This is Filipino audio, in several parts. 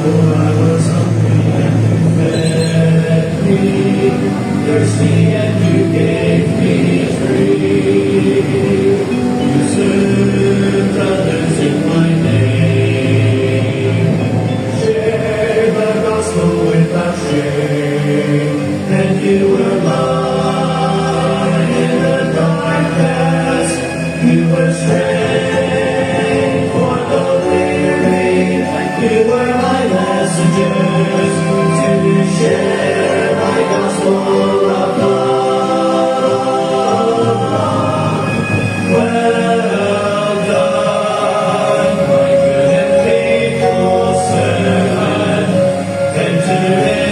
For I was hungry and you fed me, thirsty and you gave me free. You served others in my name. Share the gospel without shame, and you were mine in the darkness. You were strength for the weary. You were my messengers to share my gospel of love. Well done, my good and faithful servant. Enter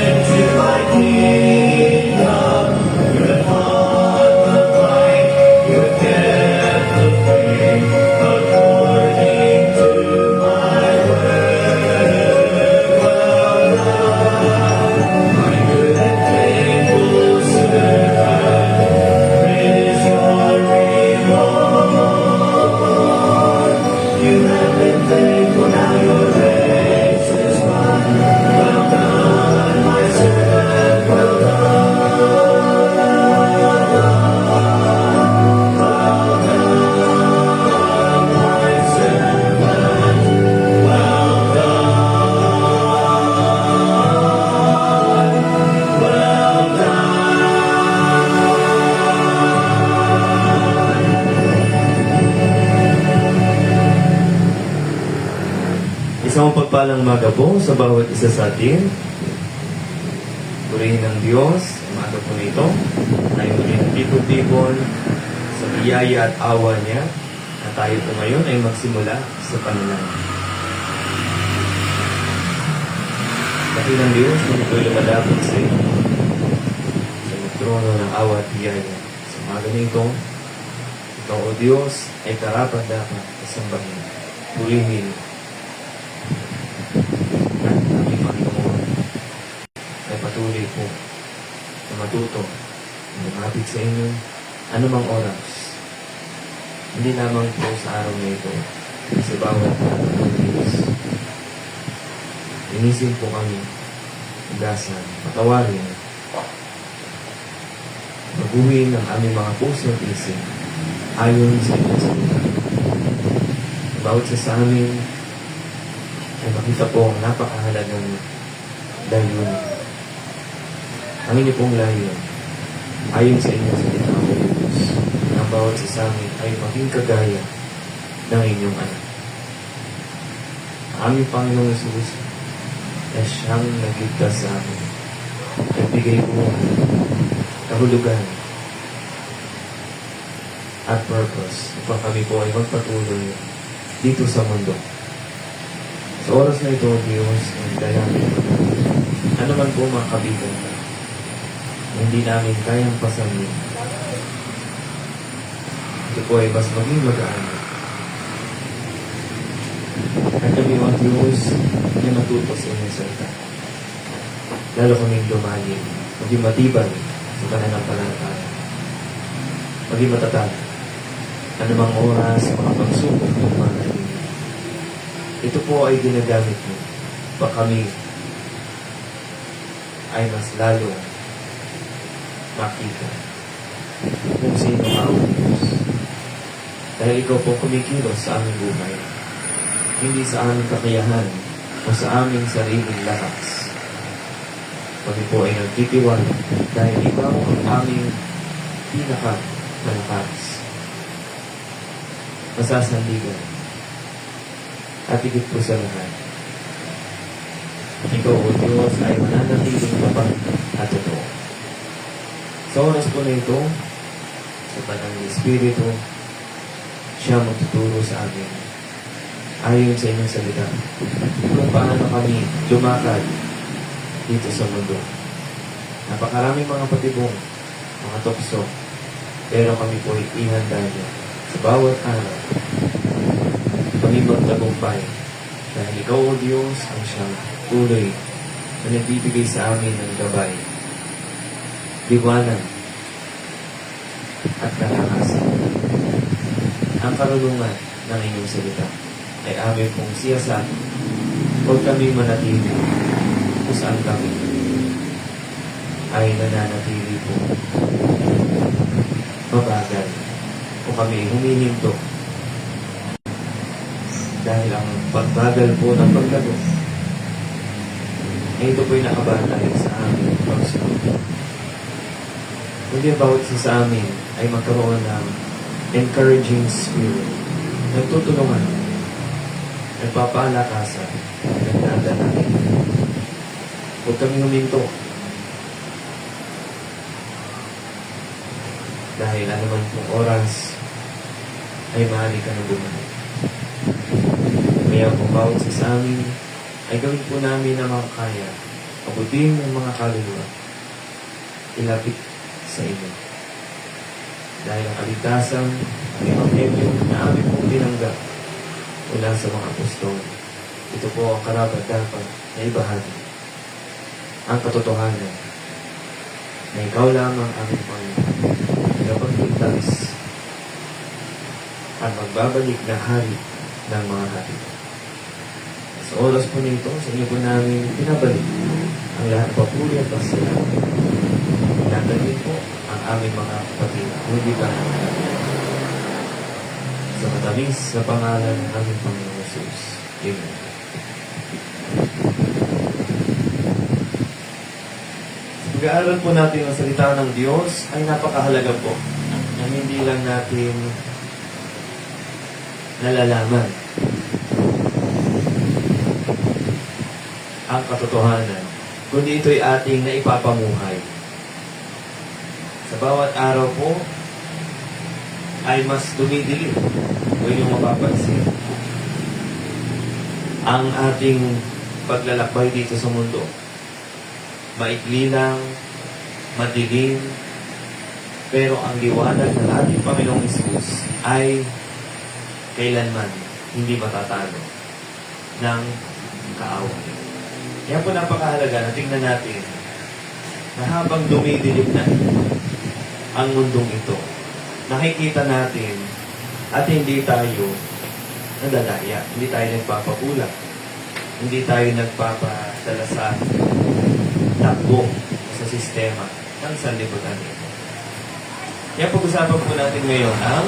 into my kingdom. You have fought the fight, you have kept the faith, according to my word. Well done, my good and faithful servant. Great is your reward. You have been faithful, now your race is run. Well done, my servant, well done. Well done, my servant, well done. Well Isang pagpalang umaga po sa bawat isa sa atin. Purihin ng Diyos, umaga po nito. Tayo muli tipon-tipon sa biyaya at awa niya na tayo po ngayon ay magsimula sa panalangin. Dahil ng Diyos, muli ko'y lumalapit sa iyo sa trono ng awa at biyaya. Sa umaga nito, ikaw o Diyos ay karapat-dapat kasambahin. Purihin at aming Panginoon ay patuloy po na matuto na lumapit sa inyo anumang oras. Hindi lamang po sa araw na ito, sa bawat araw ng Diyos. Inisin po kami, ugasan, patawarin, baguhin ang aming mga puso at isip ayon sa inyong salita. Bawat isa sa amin ay makita po ang napakahalagang layunin. Ang inyo pong layunin, ayon sa inyong salita o Diyos, ang bawat isa sa amin ay maging kagaya ng inyong anak. Ang aming Panginoong Jesus ay siyang nagligtas sa amin. Nagbigay po kahulugan at purpose upang kami po ay magpatuloy dito sa mundo. Sa oras na ito, Diyos, ang dalangin ano man po mga kabigan na hindi namin kayang pasanin. Ito po ay mas maging magaan. At kami mga Diyos na matuto sa inyong salita. Lalo kaming lumalim, maging matibay sa pananampalataya. Maging matatag. Anumang oras, mga pagsubok ng mga narinig. Ito po ay ginagamit mo pa kami ay mas lalo makita kung sino ang Diyos. Dahil ikaw po kumikilos sa aming buhay, hindi sa aming kakayahan o sa aming sariling lakas. Kami po ay nagtitiwala dahil ikaw ang aming pinakamalakas. Masasandigan at higit po sa lahat. Ikaw o Diyos ay mananatiling mapag at totoo. Sa oras po na ito, sa Banal na Espiritu, siya magtuturo sa amin ayon sa inyong salita kung paano kami lumakad dito sa mundo. Napakaraming mga patibong, mga tukso, pero kami po ay ihanda niya sa bawat araw. Kami magtagumpay dahil ikaw o Diyos ang siyang tuloy na nagbibigay sa amin ng gabay, liwanag at kalakasan. Ang karunungan ng inyong salita ay amin pong siyasan huwag kami manatili kung saan kami ay nananatili po mabagal o kami humihinto dahil ang pagbagal po ng paglago ay ito po'y nakabatay sa aming pagsunod. Kundi ang bawat isa sa amin ay magkaroon ng encouraging spirit, nagtutulungan, nagpapaalakasan, nagdadalangin. Huwag kami huminto. Dahil anuman pong oras ay maaari ka na bumalik. Kaya kung bawat isa sa amin ay gawin po namin ang mga kaya, pabuting ng mga kaluluwa, ilapit sa inyo. Dahil ang kaligtasan, ang ebanghelyo na aming pong tinanggap mula sa mga apostol, ito po ang karapat dapat na ibahagi. Ang katotohanan na ikaw lamang ang Panginoon, tagapagligtas at magbabalik na hari ng mga hari. Sa oras po nito, sa inyo po namin pinabalik ang lahat ng papuri at pasalamat. Pinatagin po ang aming mga kapatid. Hindi ka sa matamis na pangalan ng aming Panginoon Jesus. Amen. Pag-aaral po natin ang salita ng Diyos ay napakahalaga po na hindi lang natin nalalaman ang katotohanan, kundi ito'y ating naipapamuhay. Sa bawat araw po, ay mas dumidilim. Kung inyong mapapansin, ang ating paglalakbay dito sa mundo. Maikli lang, madilim, pero ang liwanag ng ating Panginoong Hesus ay kailanman hindi matatalo ng kaaway. Kaya po napakahalaga na tingnan natin na habang dumidilim na ang mundong ito, nakikita natin at hindi tayo nadadaya, hindi tayo nagpapakulang, hindi tayo nagpapadala sa takbo sa sistema ng sanlibutan ito. Kaya pag-usapan po natin ngayon ang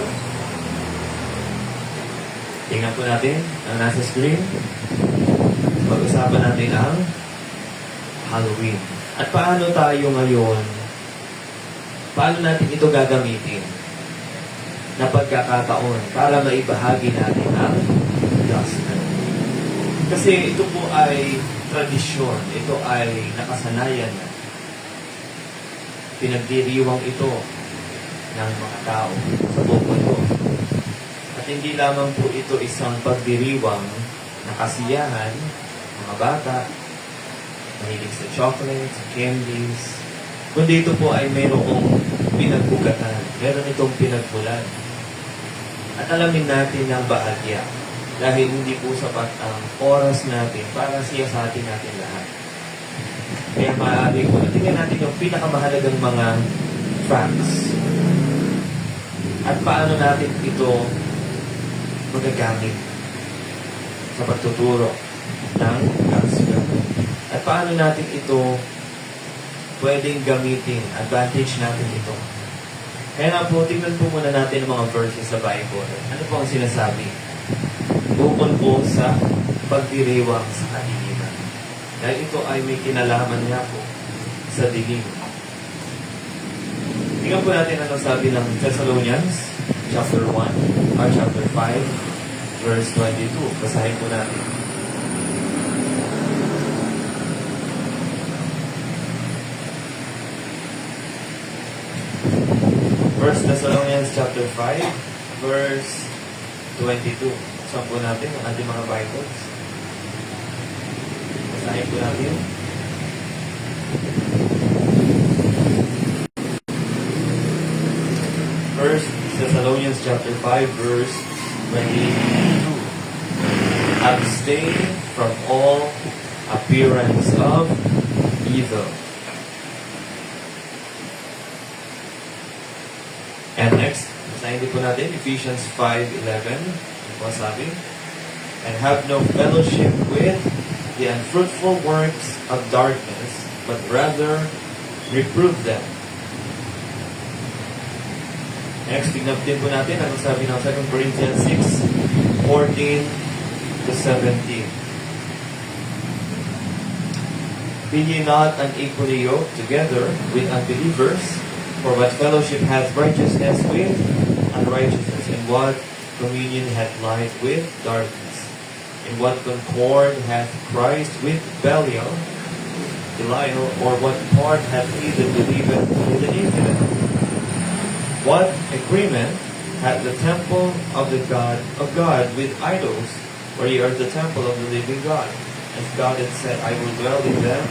tingnan po natin ang nasa screen. Pag-usapan natin ang Halloween. At paano tayo ngayon, paano natin ito gagamitin na pagkakataon para maibahagi natin ang gospel. Kasi ito po ay tradisyon, ito ay nakasanayan na. Pinagdiriwang ito ng mga tao sa buong mundo. At hindi lamang po ito isang pagdiriwang na kasiyahan, mga bata, mahilig sa chocolates, candies, kundi ito po ay mayroong pinagbugatan, meron itong pinagmulan. At alamin natin ng bahagya dahil hindi po sapat ang oras natin para siyasatin natin lahat. Kaya maaari po, tingnan natin yung pinakamahalagang mga facts. At paano natin ito magagamit sa pagtuturo ng gospel. At paano natin ito pwedeng gamitin, advantage natin ito. Kaya nga po, tingnan po muna natin ang mga verses sa Bible. Ano po ang sinasabi? Bukod po sa pagdiriwang sa kadiliman. Dahil ito ay may kinalaman nga po sa dilim. Tingnan po natin ano sabi ng Thessalonians, chapter 1, or chapter 5, verse 22. Basahin po natin. First Thessalonians chapter 5, verse 22. Saan po natin ang ating mga Bibles? Basahin po natin. First Thessalonians chapter 5, verse 22. Abstain from all appearance of evil. And next, basahin din po natin, Ephesians 5:11. Ano po sabi? And have no fellowship with the unfruitful works of darkness, but rather reprove them. Next, tignan din po natin ang sabi ng 2 Corinthians 6:14 to 17. Be ye not unequally yoked together with unbelievers, for what fellowship hath righteousness with unrighteousness, and what communion hath light with darkness? And what concord hath Christ with Belial, or what part hath he that believeth with the infidel? What agreement hath the temple of God with idols, for ye are the temple of the living God? As God hath said, I will dwell in them,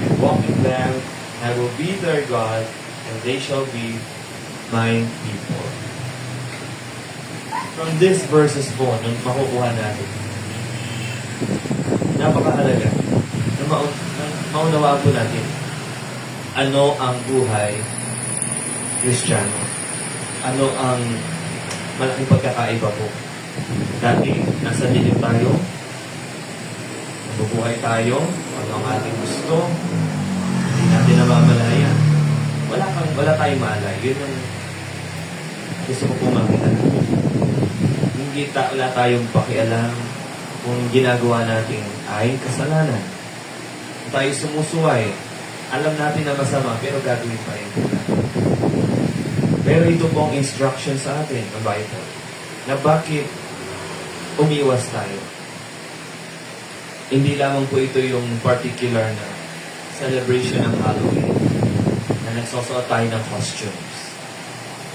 and walk in them, and I will be their God, and they shall be my people. From these verses po, nung makukuha natin, napakahalaga na maunawaan po natin ano ang buhay Kristiyano. Ano ang malaking pagkakaiba po. Dati, nasa dilim tayo, bubuhay tayo, ano ang ating gusto, hindi natin namamalayan. Wala tayong malay. Yun yung gusto ko po makita. Wala tayong pakialam kung ginagawa natin ay kasalanan. Kung tayo sumusuway, alam natin na masama, pero gagawin pa rin. Pero ito po ang instruction sa atin, ng Bible, na bakit umiwas tayo. Hindi lamang po ito yung particular na celebration ng Halloween na nagsusuot tayo ng costumes.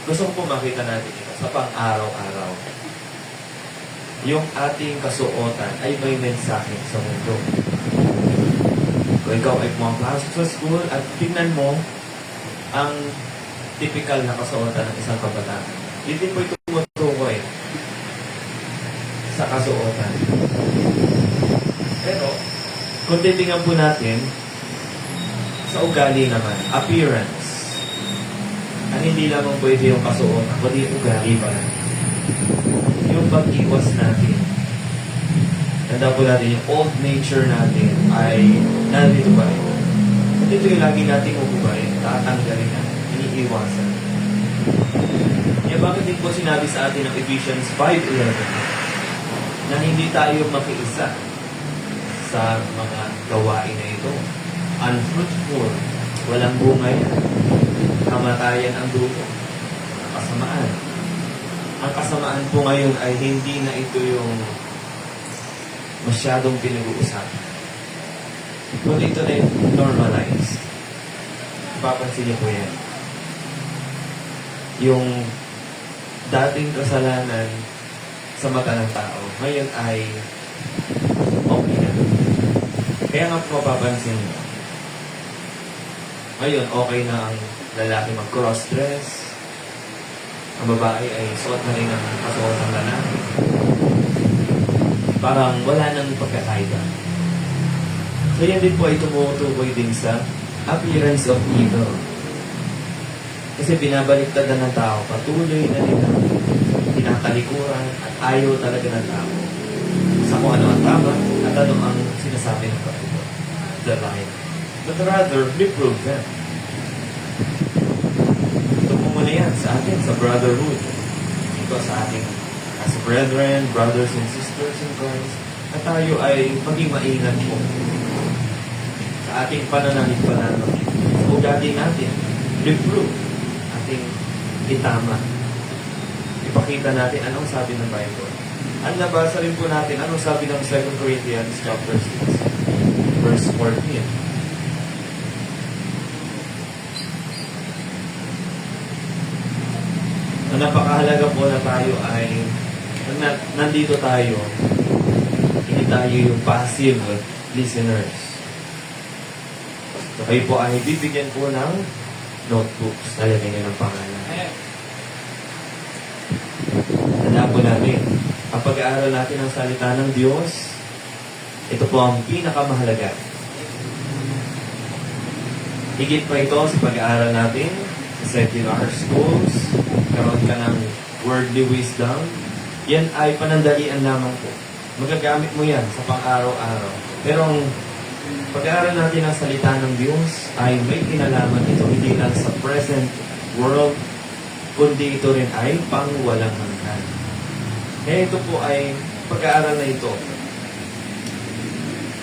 Gusto ko po makita natin ito sa pang-araw-araw. Yung ating kasuotan ay may mensahe sa mundo. Kung ikaw ay pumapasok sa school at tingnan mo ang typical na kasuotan ng isang kabataan. Hindi po ito tumutukoy sa kasuotan. Pero, kung titingnan po natin, sa ugali naman, appearance, ang hindi lamang po ito yung kasuotan, kundi ugali pa rin. Yung pag-iwas natin, tanda po natin, yung old nature natin ay nandito pa rin. At ito yung lagi nating ububayin, tatanggalin natin, iniiwasan. Kaya bakit din po sinabi sa atin ng Ephesians 5:11 na hindi tayo makiisa sa mga gawain na ito. Unfruitful, walang bunga yan. Kamatayan ang dulo. Kasamaan. Ang kasamaan po ngayon ay hindi na ito yung masyadong pinag-uusapan. Kundi ito na yung normalized. Papansin niyo po yan. Yung dating kasalanan sa mata ng tao, ngayon ay okay na. Kaya nga po mapapansin nyo, ngayon okay na ang lalaki mag-cross-dress, ang babae ay suot na rin ang kasuot ng lalaki. Parang wala nang pagkakaiba. So yan din po ay tumutukoy din sa appearance of evil. Kasi binabaliktad na ng tao, patuloy na nila tinatalikuran at ayaw talaga ng tao sa kung ano ang tama at ano ang sinasabi ng kapito. The line. But rather, reprove them. Ito po muna yan sa atin, sa brotherhood. Ito sa ating as brethren, brothers and sisters in Christ, na tayo ay maging maingat po sa ating pananalig-pananalig. Sa ugali natin, reprove, ating itama. Ipakita natin anong sabi ng Bible. Ang nabasa rin po natin, anong sabi ng 2 Corinthians chapter 6, verse 14. Ang napakahalaga po na tayo ay nandito tayo, hindi tayo yung passive listeners. So kayo po ay bibigyan po ng notebooks. Lalagyan niyo ng pangalan. Tandaan po natin, ang pag-aaral natin ng salita ng Diyos, ito po ang pinakamahalaga. Higit pa ito sa pag-aaral natin sa secular schools, karoon ka ng worldly wisdom, yan ay panandalian lamang po. Magagamit mo yan sa pang-araw-araw. Pero ang pag-aaral natin ng salita ng Diyos ay may kinalaman ito hindi lang sa present world, kundi ito rin ay pangwalang hanggan. Kaya ito po ay pag-aaral na ito.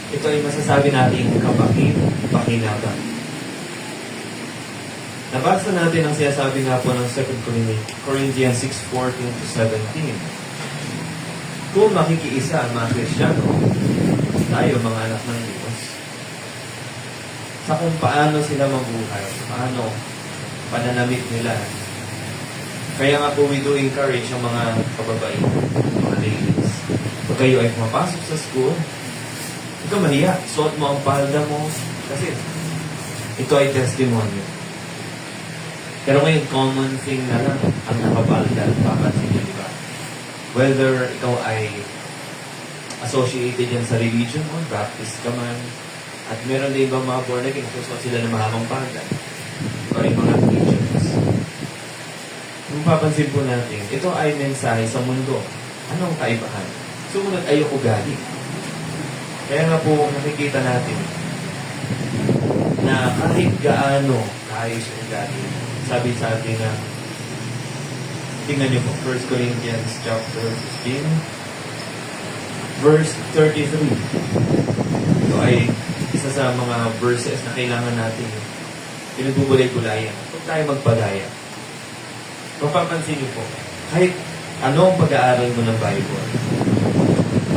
Ito ay masasabi nating kapakinabangan. Nabasa natin ang sinasabi nga po ng 2 Corinthians 6:14-17. Kung makikiisa ang mga Kristiyano, tayo mga anak ng Diyos, sa kung paano sila mabuhay, paano pananamit nila. Kaya nga po we do encourage ang mga kababae, mga ladies. Pag kayo ay pumapasok sa school, huwag ka mahiya. Suot mo ang palda mo. Kasi ito ay testimony. Pero ngayon, common thing na lang ang nakapalda. Papansin niyo, di ba? Whether ikaw ay associated yan sa religion mo, Baptist ka man, at meron din ibang mga born again, susuot sila ng mahabang palda. O yung mga Christians. Kung papansin po natin, ito ay mensahe sa mundo. Anong kaibahan? Sumunod ay ugali. Kaya nga po nakikita natin na kahit gaano kaayos yung ugali, sabi sa atin na tingnan niyo po, 1 Corinthians chapter 15 verse 33. Ito ay isa sa mga verses na kailangan natin pinagbubulay-bulayan. Huwag tayo magpadaya. Kung papansin niyo po, kahit ano ang pag-aaral mo ng Bible,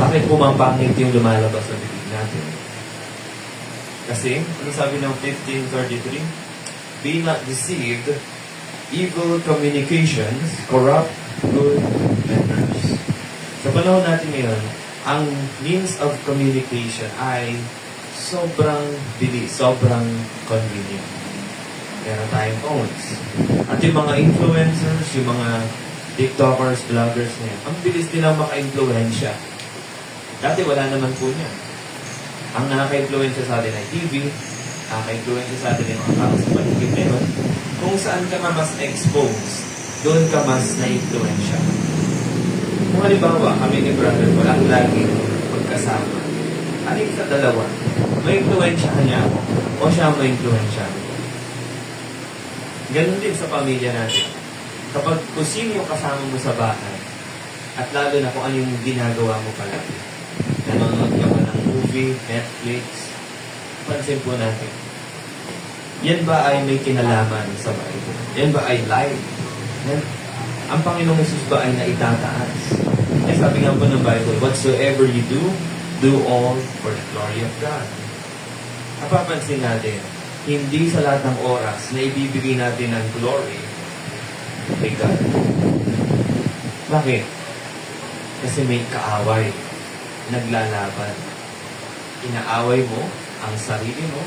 bakit pumapangit yung lumalabas sa bibig natin? Kasi, ano sabi ng 15:33? Be not deceived, evil communications corrupt good manners. Sa panahon natin ngayon, ang means of communication ay sobrang bilis, sobrang convenient. Meron tayong phones. At yung mga influencers, yung mga TikTokers, vloggers na yan, ang bilis nilang maka-influensya. Dati wala naman po niya. Ang nakaka-influensya sa atin ay TV, nakaka-influensya sa atin yung mga tao sa paligid ngayon. Kung saan ka mas exposed, doon ka mas na-influensya. Kung halimbawa, kami ni brother, walang lagi magkasama. Alin sa dalawa? May influensyahan niya ako o siya may influensya ako. Ganon din sa pamilya natin. Kapag kung sino yung kasama mo sa bahay, at lalo na kung ano yung ginagawa mo palagi. Nanonood ka ba ng movie, Netflix, pansin po natin. Yan ba ay may kinalaman sa Bible? Yan ba ay live? Yan. Ang Panginoong Jesus ba ay naitataas? Eh sabi nga po ng Bible, whatsoever you do, do all for the glory of God. Napapansin natin, hindi sa lahat ng oras na ibibigay natin ng glory kay God. Bakit? Kasi may kaaway, naglalaban. Inaaway mo ang sarili mo,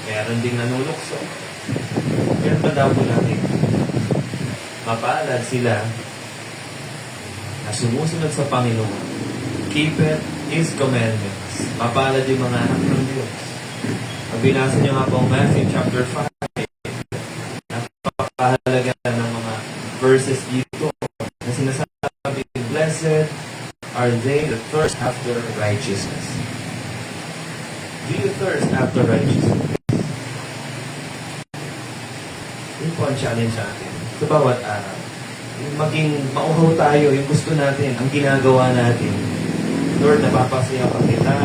meron ding nanulukso. Kaya tanda po natin, mapalad sila na sumusunod sa Panginoon. Keep His commandments. Mapalad yung mga anak ng Diyos. Pag binasa niyo nga po ang Matthew chapter 5, napakahalaga ng mga verses dito na sinasabi, blessed are they that thirst after righteousness. Do you thirst after righteousness? Yun po ang challenge sa atin. Sa bawat araw. Yung maging mauhaw tayo, yung gusto natin, ang ginagawa natin. Lord, napapasaya pa kita.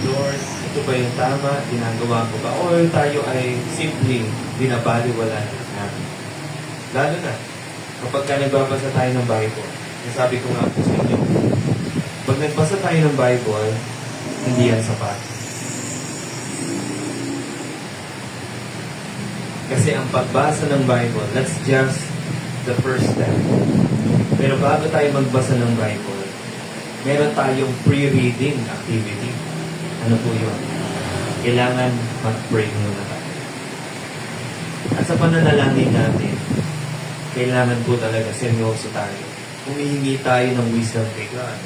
Lord, ito ba yung tama? Ginagawa ko ba? O tayo ay simply binabaliwala na natin. Lalo na, kapag ka nagbabasa tayo ng Bible, nasabi ko nga po sa inyo, pag nagbasa tayo ng Bible, hindi yan sapat. Kasi ang pagbasa ng Bible, that's just the first step. Pero bago tayo magbasa ng Bible, meron tayong pre-reading activity. Ano po yun? Kailangan mag-pray muna tayo. At sa pananalangin natin, kailangan po talaga seryoso tayo. Humihingi tayo ng wisdom kay God.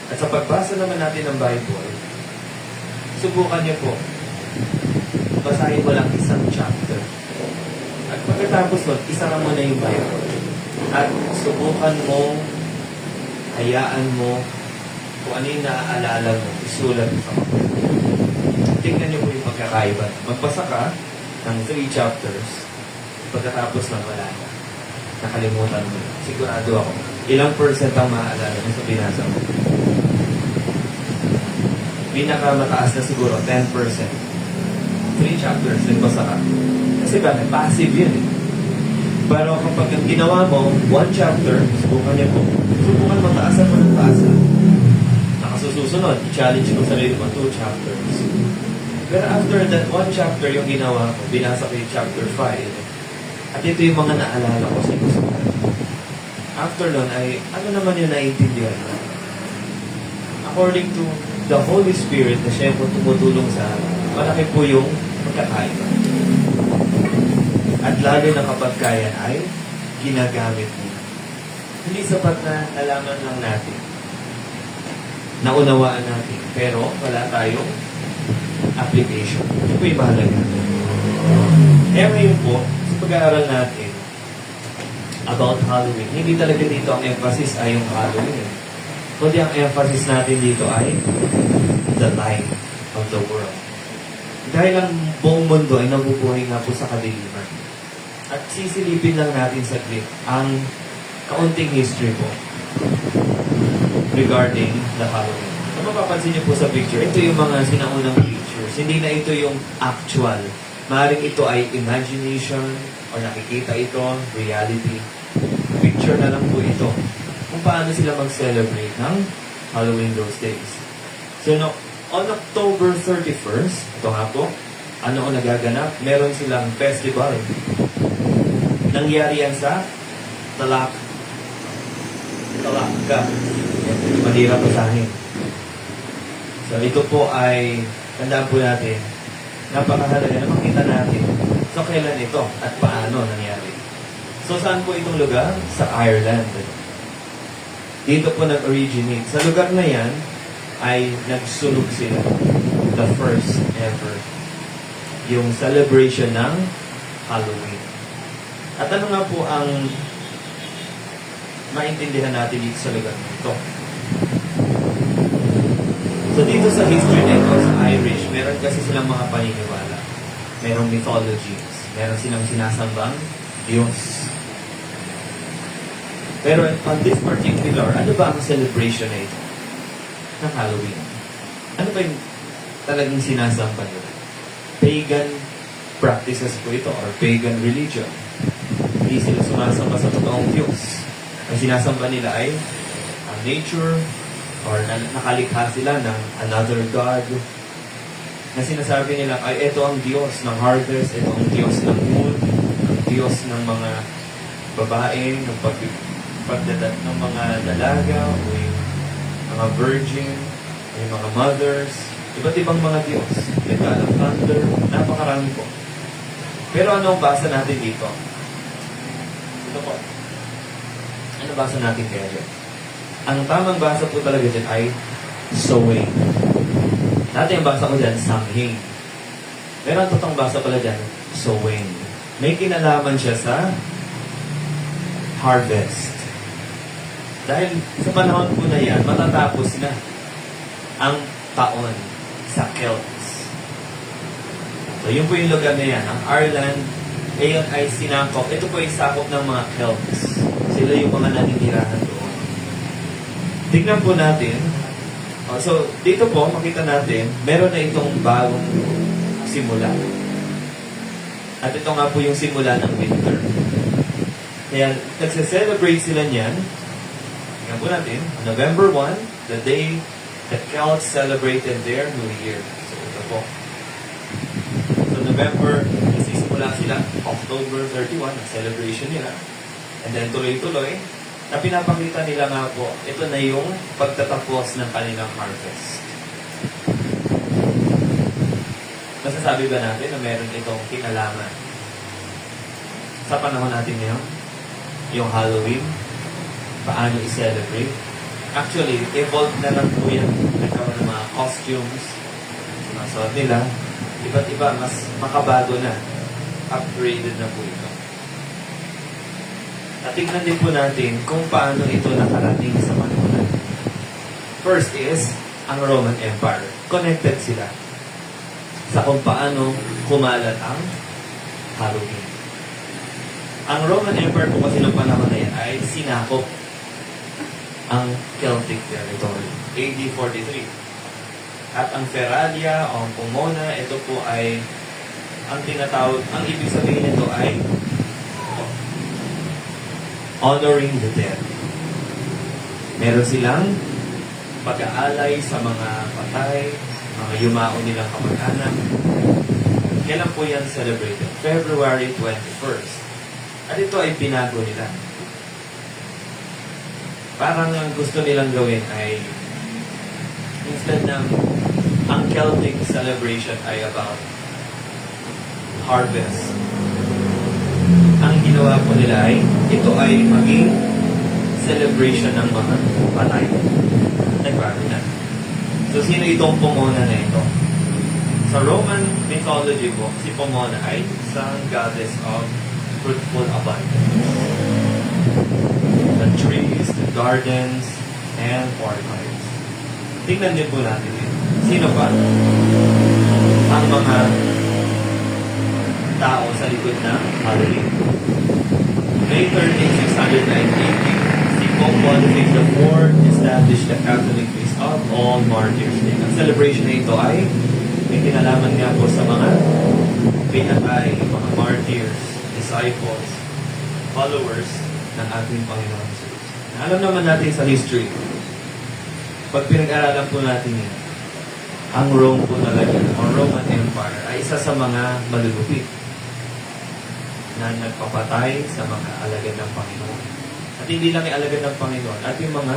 At sa pagbasa naman natin ng Bible, subukan niyo po, basahin mo lang isang chapter. At pagkatapos nun, isara mo na yung Bible. At subukan mo, hayaan mo, kung ano yung naaalala mo, isulat mo sa papel. tingnan niyo po yung pagkakaiba. Magbasa ka ng 3 chapters, pagkatapos lang wala na. Nakalimutan mo. Sigurado ako. Ilang percent ang maaalala mo sa binasa mo? Pinakamataas na siguro, 10%. 3 chapters, nagbasa ka. Kasi bakit? Passive yun eh. Pero kapag ang ginawa mo, 1 chapter, subukan niyo po. Subukan mataasan mo ng taasan. Nakasusunod, i-challenge mo sarili mo, 2 chapters. Pero after that 1 chapter yung ginawa ko, binasa ko yung chapter 5. At ito yung mga naalala ko sa gusto. After nun ay, ano naman yung naiintindihan mo? According to the Holy Spirit na siya yung tumutulong sa malaki po yung pagkakaiba. At lalo na kapag kaya ay ginagamit mo. Hindi sapat na nalaman lang natin. Naunawaan natin. Pero wala tayong application. Ito po yung mahalaga. Kaya ngayon po, sa pag-aaral natin about Halloween, hindi talaga dito ang emphasis ay yung Halloween. Kundi ang emphasis natin dito ay the light of the world. Dahil ang buong mundo ay nabubuhay nga po sa kadiliman. At sisilipin lang natin saglit ang kaunting history po regarding the Halloween. Kung mapapansin niyo po sa picture, ito yung mga sinaunang pictures. Hindi na ito yung actual. Maaaring ito ay imagination o nakikita ito, reality. Picture na lang po ito kung paano sila mag-celebrate ng Halloween those days. So, no, on October 31st, ito nga po, ano ang nagaganap? Meron silang festival. Nangyari yan sa Talaka. Mahirap basahin. So, ito po ay, tandaan po natin, napakahalaga na makita natin. So, kailan ito at paano nangyari? So, saan po itong lugar? Sa Ireland. Dito po nag-originate. Sa lugar na yan, ay nagsunog sila. The first ever. Yung celebration ng Halloween. At ano nga po ang maintindihan natin dito sa lugar nito? So dito sa history nito, sa Irish, meron kasi silang mga paniniwala. Merong mythologies. Meron silang sinasambang Diyos. Pero on this particular, ano ba ang celebration na ito? Ng Halloween. Ano ba yung talagang sinasamba nila? Pagan practices po ito or pagan religion. Hindi sila sumasamba sa totoong Diyos. Ang sinasamba nila ay ang nature or nakalikha sila ng another God na sinasabi nila ay ito ang Diyos ng harvest, ito ang Diyos ng moon, ang Diyos ng mga babae, ng pagdadat ng mga dalaga o yung mga virgin, o yung mga mothers, iba't ibang mga Diyos. May God of Thunder, napakarami po. Pero ano ang basa natin dito? Ito po. Ano basa natin kaya dyan? Ang tamang basa po talaga dyan ay sowing. Dati ang basa ko dyan, samhing. Pero ang totoong basa pala dyan, sowing. May kinalaman siya sa harvest. Dahil sa panahon po na yan, matatapos na ang taon sa Celts. So, yun po yung lugar na yan. Ang Ireland, ngayon ay sinakop. Ito po yung sakop ng mga Celts. Sila yung mga naninirahan doon. Tignan po natin. So, dito po, makita natin, meron na itong bagong simula. At ito nga po yung simula ng winter. Kaya, nagse-celebrate sila niyan. Tingnan po natin, November 1, the day the Celts celebrated their New Year. So, ito po. So, November, nagsisimula sila. October 31, ang celebration nila. And then, tuloy-tuloy, na pinapakita nila nga po, ito na yung pagtatapos ng kanilang harvest. Masasabi ba natin na meron itong kinalaman sa panahon natin ngayon? Yung Halloween, paano i-celebrate? Actually, evolved na lang po yan. Nagkaroon ng mga costumes, sinasuot nila. Iba't iba, mas makabago na. Upgraded na po ito. At tignan din po natin kung paano ito nakarating sa panahon natin. First is, ang Roman Empire. Connected sila. sa kung paano kumalat ang Halloween. Ang Roman Empire po kasi ng panahon na yan ay sinakop ang Celtic territory, AD 43. At ang Feralia o ang Pomona, ito po ay ang tinatawag, ang ibig sabihin nito ay honoring the dead. Meron silang pag-aalay sa mga patay, mga yumao nilang kamag-anak. Kailan po yan celebrated? February 21st. At ito ay pinago nila. Parang ang gusto nilang gawin ay instead ng ang Celtic celebration ay about harvest. Ang ginawa po nila ay ito ay maging celebration ng mga patay. Nagbago na. So, sino itong Pomona na ito? Sa Roman mythology po, si Pomona ay isang goddess of fruitful abundance. The trees, the gardens, and orchards. Tingnan din po natin yun. Sino pa? Ang mga tao sa likod ng Halloween. May 13, 698, si Pope Boniface IV established the Catholic Feast of All Martyrs Day. Ang celebration na ito ay may kinalaman nga po sa mga pinatay, mga martyrs, disciples, followers ng ating Panginoon Jesus. Alam naman natin sa history, pag pinag-aralan po natin yan, ang Rome po talaga, o Roman Empire, ay isa sa mga malulupit na nagpapatay sa mga alagad ng Panginoon. At hindi lang yung alagad ng Panginoon, at yung mga